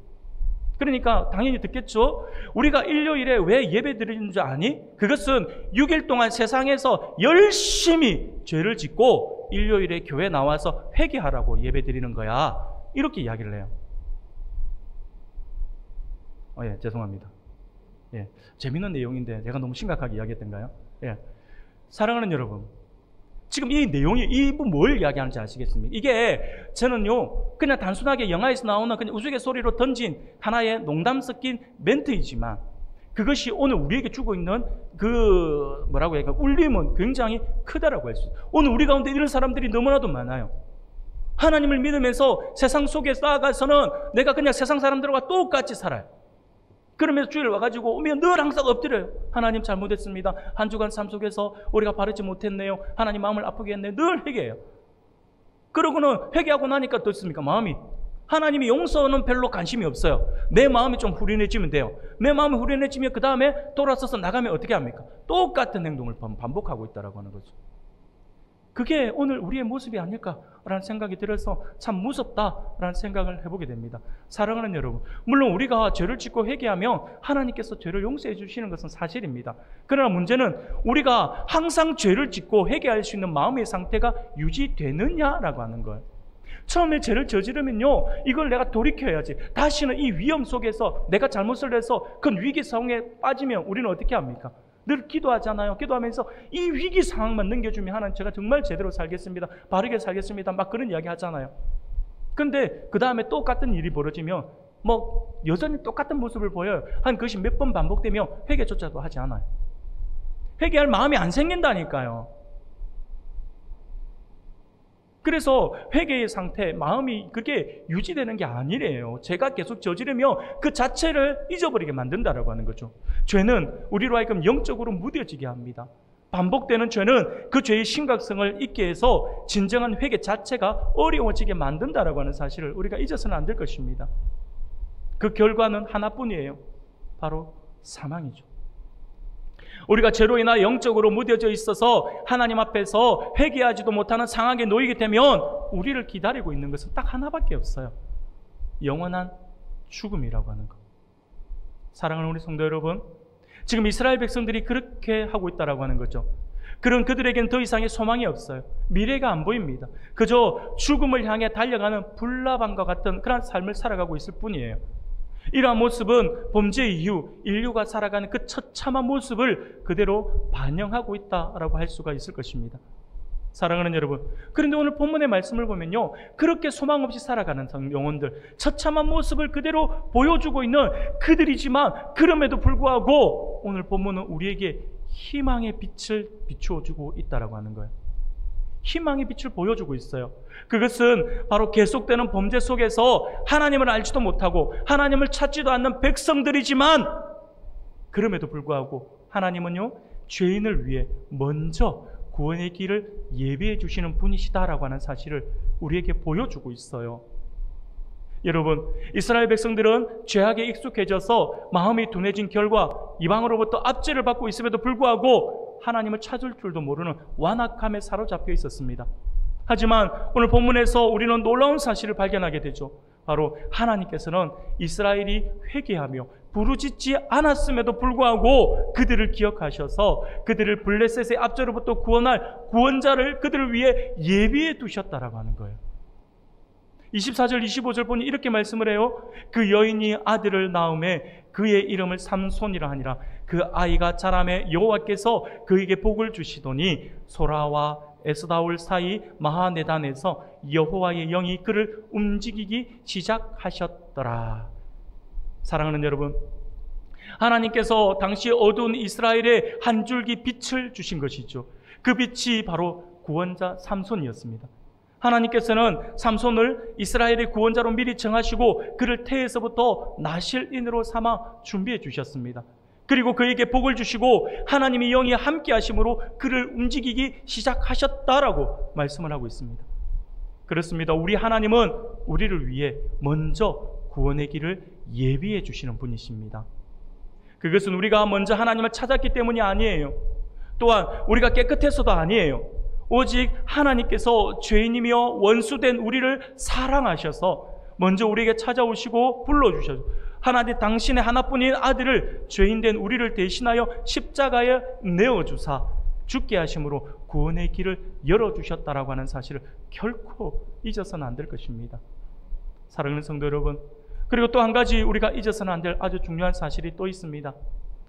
그러니까 당연히 듣겠죠. 우리가 일요일에 왜 예배 드리는 줄 아니? 그것은 6일 동안 세상에서 열심히 죄를 짓고 일요일에 교회 나와서 회개하라고 예배 드리는 거야. 이렇게 이야기를 해요. 예, 죄송합니다. 예, 재밌는 내용인데 제가 너무 심각하게 이야기했던가요? 예, 사랑하는 여러분, 지금 이 내용이 이분 뭘 이야기하는지 아시겠습니까? 이게 저는요, 그냥 단순하게 영화에서 나오는 그냥 우스갯소리로 던진 하나의 농담 섞인 멘트이지만, 그것이 오늘 우리에게 주고 있는 그 뭐라고 해야 할까, 울림은 굉장히 크다라고 할 수 있어요. 오늘 우리 가운데 이런 사람들이 너무나도 많아요. 하나님을 믿으면서 세상 속에 쌓아가서는 내가 그냥 세상 사람들과 똑같이 살아요. 그러면서 주일 와가지고 오면 늘 항상 엎드려요. 하나님 잘못했습니다. 한 주간 삶 속에서 우리가 바르지 못했네요. 하나님 마음을 아프게 했네요. 늘 회개해요. 그러고는 회개하고 나니까 어떻습니까? 마음이 하나님이 용서는 별로 관심이 없어요. 내 마음이 좀 후련해지면 돼요. 내 마음이 후련해지면 그 다음에 돌아서서 나가면 어떻게 합니까? 똑같은 행동을 반복하고 있다라고 하는 거죠. 그게 오늘 우리의 모습이 아닐까라는 생각이 들어서 참 무섭다라는 생각을 해보게 됩니다. 사랑하는 여러분, 물론 우리가 죄를 짓고 회개하면 하나님께서 죄를 용서해 주시는 것은 사실입니다. 그러나 문제는 우리가 항상 죄를 짓고 회개할 수 있는 마음의 상태가 유지되느냐라고 하는 거예요. 처음에 죄를 저지르면요, 이걸 내가 돌이켜야지. 다시는 이 위험 속에서 내가 잘못을 해서 그 위기 상황에 빠지면 우리는 어떻게 합니까? 늘 기도하잖아요. 기도하면서 이 위기 상황만 넘겨주면 하나님, 제가 정말 제대로 살겠습니다, 바르게 살겠습니다, 막 그런 이야기 하잖아요. 근데 그 다음에 똑같은 일이 벌어지면 여전히 똑같은 모습을 보여요. 한 그것이 몇 번 반복되면 회개조차도 하지 않아요. 회개할 마음이 안 생긴다니까요. 그래서 회개의 상태, 마음이 그게 유지되는 게 아니래요. 죄가 계속 저지르며 그 자체를 잊어버리게 만든다라고 하는 거죠. 죄는 우리로 하여금 영적으로 무뎌지게 합니다. 반복되는 죄는 그 죄의 심각성을 잊게 해서 진정한 회개 자체가 어려워지게 만든다라고 하는 사실을 우리가 잊어서는 안 될 것입니다. 그 결과는 하나뿐이에요. 바로 사망이죠. 우리가 죄로 인하여 영적으로 무뎌져 있어서 하나님 앞에서 회개하지도 못하는 상황에 놓이게 되면 우리를 기다리고 있는 것은 딱 하나밖에 없어요. 영원한 죽음이라고 하는 것. 사랑하는 우리 성도 여러분, 지금 이스라엘 백성들이 그렇게 하고 있다라고 하는 거죠. 그런 그들에게는 더 이상의 소망이 없어요. 미래가 안 보입니다. 그저 죽음을 향해 달려가는 불나방과 같은 그런 삶을 살아가고 있을 뿐이에요. 이러한 모습은 범죄 이후 인류가 살아가는 그 처참한 모습을 그대로 반영하고 있다라고 할 수가 있을 것입니다. 사랑하는 여러분, 그런데 오늘 본문의 말씀을 보면요, 그렇게 소망 없이 살아가는 영혼들, 처참한 모습을 그대로 보여주고 있는 그들이지만 그럼에도 불구하고 오늘 본문은 우리에게 희망의 빛을 비추어주고 있다라고 하는 거예요. 희망의 빛을 보여주고 있어요. 그것은 바로 계속되는 범죄 속에서 하나님을 알지도 못하고 하나님을 찾지도 않는 백성들이지만 그럼에도 불구하고 하나님은요, 죄인을 위해 먼저 구원의 길을 예비해 주시는 분이시다라고 하는 사실을 우리에게 보여주고 있어요. 여러분, 이스라엘 백성들은 죄악에 익숙해져서 마음이 둔해진 결과 이방으로부터 압제를 받고 있음에도 불구하고 하나님을 찾을 줄도 모르는 완악함에 사로잡혀 있었습니다. 하지만 오늘 본문에서 우리는 놀라운 사실을 발견하게 되죠. 바로 하나님께서는 이스라엘이 회개하며 부르짖지 않았음에도 불구하고 그들을 기억하셔서 그들을 블레셋의 압제로부터 구원할 구원자를 그들을 위해 예비해 두셨다라고 하는 거예요. 24절 25절 보니 이렇게 말씀을 해요. 그 여인이 아들을 낳음에 그의 이름을 삼손이라 하니라. 그 아이가 자라매 여호와께서 그에게 복을 주시더니 소라와 에스다올 사이 마하네단에서 여호와의 영이 그를 움직이기 시작하셨더라. 사랑하는 여러분, 하나님께서 당시 어두운 이스라엘에 한 줄기 빛을 주신 것이죠. 그 빛이 바로 구원자 삼손이었습니다. 하나님께서는 삼손을 이스라엘의 구원자로 미리 정하시고 그를 태에서부터 나실인으로 삼아 준비해 주셨습니다. 그리고 그에게 복을 주시고 하나님의 영이 함께 하심으로 그를 움직이기 시작하셨다라고 말씀을 하고 있습니다. 그렇습니다. 우리 하나님은 우리를 위해 먼저 구원의 길을 예비해 주시는 분이십니다. 그것은 우리가 먼저 하나님을 찾았기 때문이 아니에요. 또한 우리가 깨끗해서도 아니에요. 오직 하나님께서 죄인이며 원수된 우리를 사랑하셔서 먼저 우리에게 찾아오시고 불러주셔서 하나님 당신의 하나뿐인 아들을 죄인된 우리를 대신하여 십자가에 내어주사 죽게 하심으로 구원의 길을 열어주셨다라고 하는 사실을 결코 잊어서는 안 될 것입니다. 사랑하는 성도 여러분, 그리고 또 한 가지 우리가 잊어서는 안 될 아주 중요한 사실이 또 있습니다.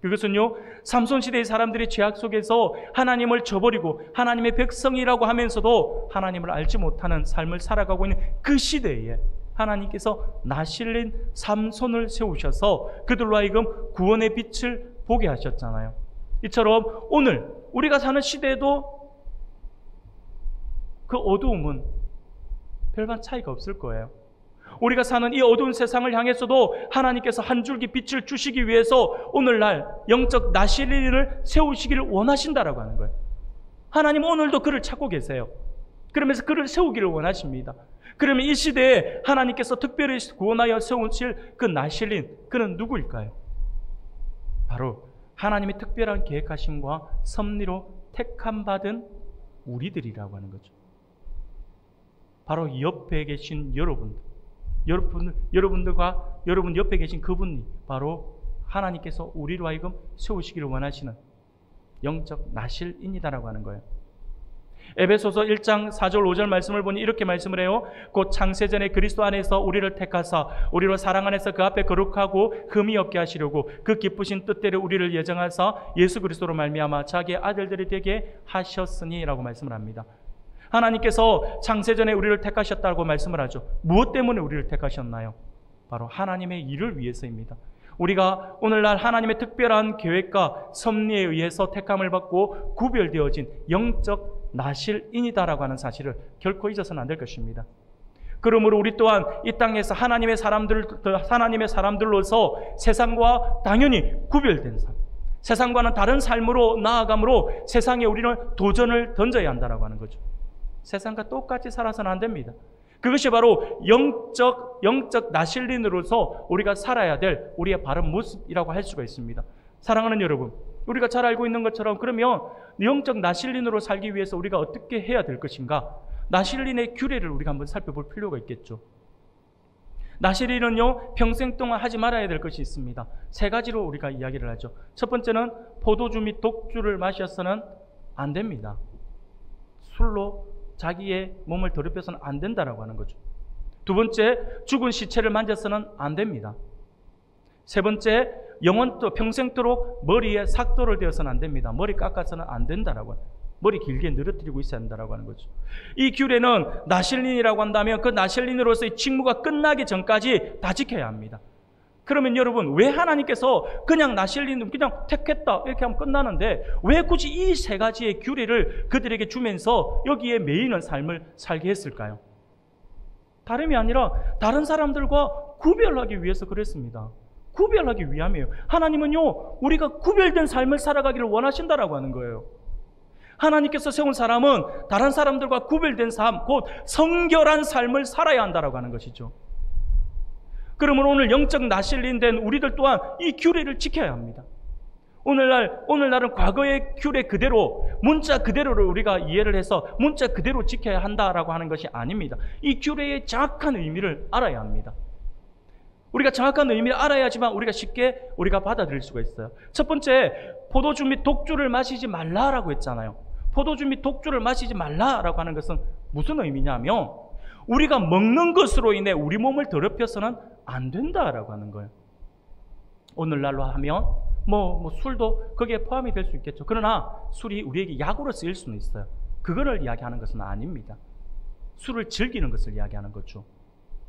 그것은요, 삼손 시대의 사람들이 죄악 속에서 하나님을 저버리고 하나님의 백성이라고 하면서도 하나님을 알지 못하는 삶을 살아가고 있는 그 시대에 하나님께서 나실린 삼손을 세우셔서 그들로 하여금 구원의 빛을 보게 하셨잖아요. 이처럼 오늘 우리가 사는 시대에도 그 어두움은 별반 차이가 없을 거예요. 우리가 사는 이 어두운 세상을 향해서도 하나님께서 한 줄기 빛을 주시기 위해서 오늘날 영적 나실린을 세우시기를 원하신다라고 하는 거예요. 하나님 오늘도 그를 찾고 계세요. 그러면서 그를 세우기를 원하십니다. 그러면 이 시대에 하나님께서 특별히 구원하여 세우실 그 나실린, 그는 누구일까요? 바로 하나님의 특별한 계획하심과 섭리로 택함받은 우리들이라고 하는 거죠. 바로 옆에 계신 여러분들과 여러분 옆에 계신 그분이 바로 하나님께서 우리로 하여금 세우시기를 원하시는 영적 나실인이다라고 하는 거예요. 에베소서 1장 4절 5절 말씀을 보니 이렇게 말씀을 해요. 곧 창세전에 그리스도 안에서 우리를 택하사 우리로 사랑 안에서 그 앞에 거룩하고 흠이 없게 하시려고 그 기쁘신 뜻대로 우리를 예정하사 예수 그리스도로 말미암아 자기의 아들들이 되게 하셨으니 라고 말씀을 합니다. 하나님께서 창세전에 우리를 택하셨다고 말씀을 하죠. 무엇 때문에 우리를 택하셨나요? 바로 하나님의 일을 위해서입니다. 우리가 오늘날 하나님의 특별한 계획과 섭리에 의해서 택함을 받고 구별되어진 영적 나실인이다라고 하는 사실을 결코 잊어서는 안 될 것입니다. 그러므로 우리 또한 이 땅에서 하나님의 사람들로서 세상과 당연히 구별된 삶, 세상과는 다른 삶으로 나아감으로 세상에 우리는 도전을 던져야 한다라고 하는 거죠. 세상과 똑같이 살아서는 안 됩니다. 그것이 바로 영적 나실린으로서 우리가 살아야 될 우리의 바른 모습이라고 할 수가 있습니다. 사랑하는 여러분, 우리가 잘 알고 있는 것처럼 그러면 영적 나실린으로 살기 위해서 우리가 어떻게 해야 될 것인가? 나실린의 규례를 우리가 한번 살펴볼 필요가 있겠죠. 나실린은요, 평생 동안 하지 말아야 될 것이 있습니다. 세 가지로 우리가 이야기를 하죠. 첫 번째는 포도주 및 독주를 마셔서는 안 됩니다. 술로 자기의 몸을 더럽혀서는 안 된다라고 하는 거죠. 두 번째, 죽은 시체를 만져서는 안 됩니다. 세 번째, 평생토록 머리에 삭도를 대어서는 안 됩니다. 머리 깎아서는 안 된다라고 하는, 머리 길게 늘어뜨리고 있어야 한다라고 하는 거죠. 이 규례는 나실린이라고 한다면 그 나실린으로서의 직무가 끝나기 전까지 다 지켜야 합니다. 그러면 여러분, 왜 하나님께서 그냥 나실린 그냥 택했다 이렇게 하면 끝나는데 왜 굳이 이 세 가지의 규례를 그들에게 주면서 여기에 매이는 삶을 살게 했을까요? 다름이 아니라 다른 사람들과 구별하기 위해서 그랬습니다. 구별하기 위함이에요. 하나님은요, 우리가 구별된 삶을 살아가기를 원하신다라고 하는 거예요. 하나님께서 세운 사람은 다른 사람들과 구별된 삶, 곧 성결한 삶을 살아야 한다라고 하는 것이죠. 그러면 오늘 영적 나실린된 우리들 또한 이 규례를 지켜야 합니다. 오늘날은 과거의 규례 그대로, 문자 그대로를 우리가 이해를 해서 문자 그대로 지켜야 한다라고 하는 것이 아닙니다. 이 규례의 정확한 의미를 알아야 합니다. 우리가 정확한 의미를 알아야지만 우리가 쉽게 받아들일 수가 있어요. 첫 번째, 포도주 및 독주를 마시지 말라라고 했잖아요. 포도주 및 독주를 마시지 말라라고 하는 것은 무슨 의미냐면 우리가 먹는 것으로 인해 우리 몸을 더럽혀서는 안 된다라고 하는 거예요. 오늘날로 하면 술도 거기에 포함이 될 수 있겠죠. 그러나 술이 우리에게 약으로 쓰일 수는 있어요. 그거를 이야기하는 것은 아닙니다. 술을 즐기는 것을 이야기하는 거죠.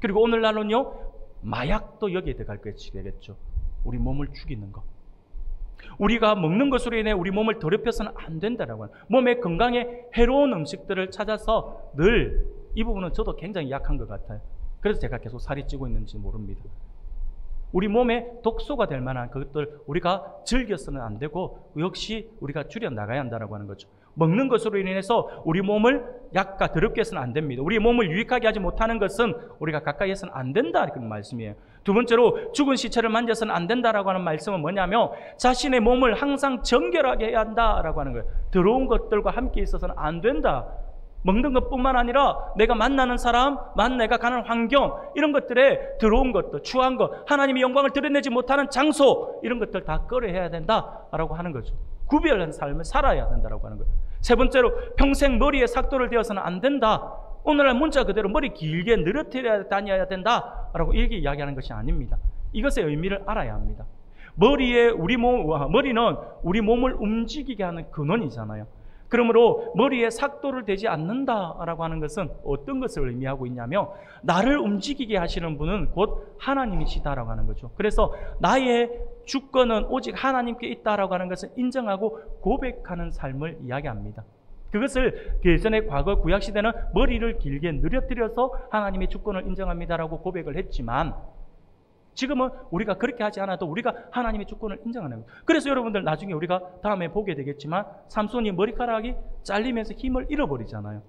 그리고 오늘날은요, 마약도 여기에 들어갈 것이겠죠. 우리 몸을 죽이는 것. 우리가 먹는 것으로 인해 우리 몸을 더럽혀서는 안 된다라고 하는, 몸의 건강에 해로운 음식들을 찾아서 늘 이 부분은 저도 굉장히 약한 것 같아요. 그래서 제가 계속 살이 찌고 있는지 모릅니다. 우리 몸에 독소가 될 만한 그것들 우리가 즐겨서는 안 되고 역시 우리가 줄여나가야 한다고 하는 거죠. 먹는 것으로 인해서 우리 몸을 약과 더럽게 해서는 안 됩니다. 우리 몸을 유익하게 하지 못하는 것은 우리가 가까이 해서는 안 된다 그런 말씀이에요. 두 번째로 죽은 시체를 만져서는 안 된다라고 하는 말씀은 뭐냐면 자신의 몸을 항상 정결하게 해야 한다라고 하는 거예요. 더러운 것들과 함께 있어서는 안 된다. 먹는 것뿐만 아니라 내가 만나는 사람, 내가 가는 환경, 이런 것들에 더러운 것들, 추한 것, 하나님의 영광을 드러내지 못하는 장소, 이런 것들 다 꺼려야 된다라고 하는 거죠. 구별한 삶을 살아야 된다라고 하는 거예요. 세 번째로, 평생 머리에 삭도를 대어서는 안 된다. 오늘날 문자 그대로 머리 길게 늘어뜨려 다녀야 된다라고 이렇게 이야기하는 것이 아닙니다. 이것의 의미를 알아야 합니다. 머리는 우리 몸을 움직이게 하는 근원이잖아요. 그러므로 머리에 삭도를 대지 않는다라고 하는 것은 어떤 것을 의미하고 있냐면 나를 움직이게 하시는 분은 곧 하나님이시다라고 하는 거죠. 그래서 나의 주권은 오직 하나님께 있다라고 하는 것을 인정하고 고백하는 삶을 이야기합니다. 그것을 예전에 과거 구약시대는 머리를 길게 늘어뜨려서 하나님의 주권을 인정합니다라고 고백을 했지만 지금은 우리가 그렇게 하지 않아도 우리가 하나님의 주권을 인정하는 거예요. 그래서 여러분들 나중에 우리가 다음에 보게 되겠지만 삼손이 머리카락이 잘리면서 힘을 잃어버리잖아요.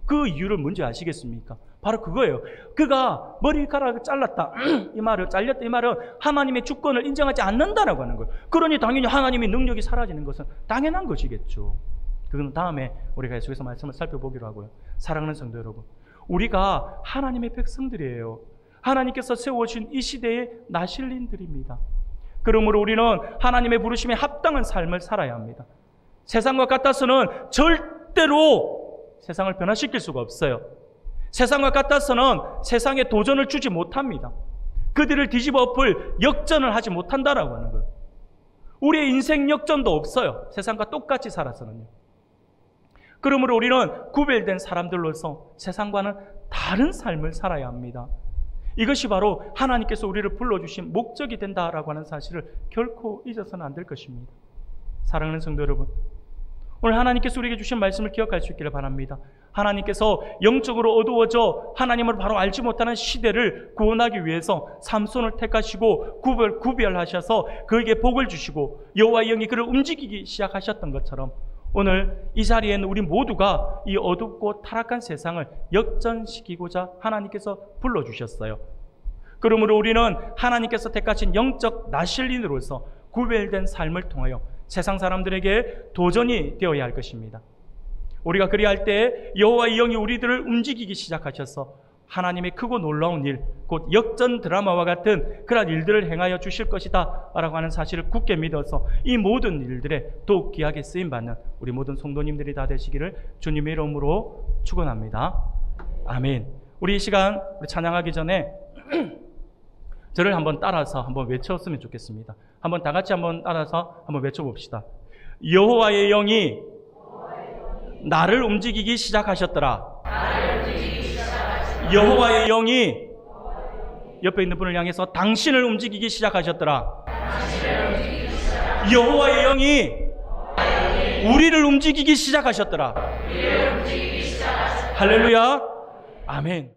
그 이유를 뭔지 아시겠습니까? 바로 그거예요. 그가 머리카락을 잘랐다 이 말은, 잘렸다 이 말은 하나님의 주권을 인정하지 않는다라고 하는 거예요. 그러니 당연히 하나님의 능력이 사라지는 것은 당연한 것이겠죠. 그건 다음에 우리가 계속해서 말씀을 살펴보기로 하고요. 사랑하는 성도 여러분, 우리가 하나님의 백성들이에요. 하나님께서 세워주신 이 시대의 나실린들입니다. 그러므로 우리는 하나님의 부르심에 합당한 삶을 살아야 합니다. 세상과 같아서는 절대로 세상을 변화시킬 수가 없어요. 세상과 같아서는 세상에 도전을 주지 못합니다. 그들을 뒤집어 엎을 역전을 하지 못한다라고 하는 거예요. 우리의 인생 역전도 없어요. 세상과 똑같이 살아서는요. 그러므로 우리는 구별된 사람들로서 세상과는 다른 삶을 살아야 합니다. 이것이 바로 하나님께서 우리를 불러주신 목적이 된다라고 하는 사실을 결코 잊어서는 안 될 것입니다. 사랑하는 성도 여러분, 오늘 하나님께서 우리에게 주신 말씀을 기억할 수 있기를 바랍니다. 하나님께서 영적으로 어두워져 하나님을 바로 알지 못하는 시대를 구원하기 위해서 삼손을 택하시고 구별하셔서 그에게 복을 주시고 여호와의 영이 그를 움직이기 시작하셨던 것처럼 오늘 이 자리에 있는 우리 모두가 이 어둡고 타락한 세상을 역전시키고자 하나님께서 불러주셨어요. 그러므로 우리는 하나님께서 택하신 영적 나실린으로서 구별된 삶을 통하여 세상 사람들에게 도전이 되어야 할 것입니다. 우리가 그리할 때 여호와의 영이 우리들을 움직이기 시작하셔서 하나님의 크고 놀라운 일, 곧 역전 드라마와 같은 그런 일들을 행하여 주실 것이다 라고 하는 사실을 굳게 믿어서 이 모든 일들에 더욱 귀하게 쓰임받는 우리 모든 성도님들이 다 되시기를 주님의 이름으로 축원합니다. 아멘. 우리 이 시간 우리 찬양하기 전에 저를 한번 따라서 한번 외쳤으면 좋겠습니다. 한번 다 같이 한번 따라서 한번 외쳐봅시다. 여호와의 영이 나를 움직이기 시작하셨더라. 여호와의 영이 옆에 있는 분을 향해서 당신을 움직이기 시작하셨더라. 여호와의 영이 우리를 움직이기 시작하셨더라. 할렐루야. 아멘.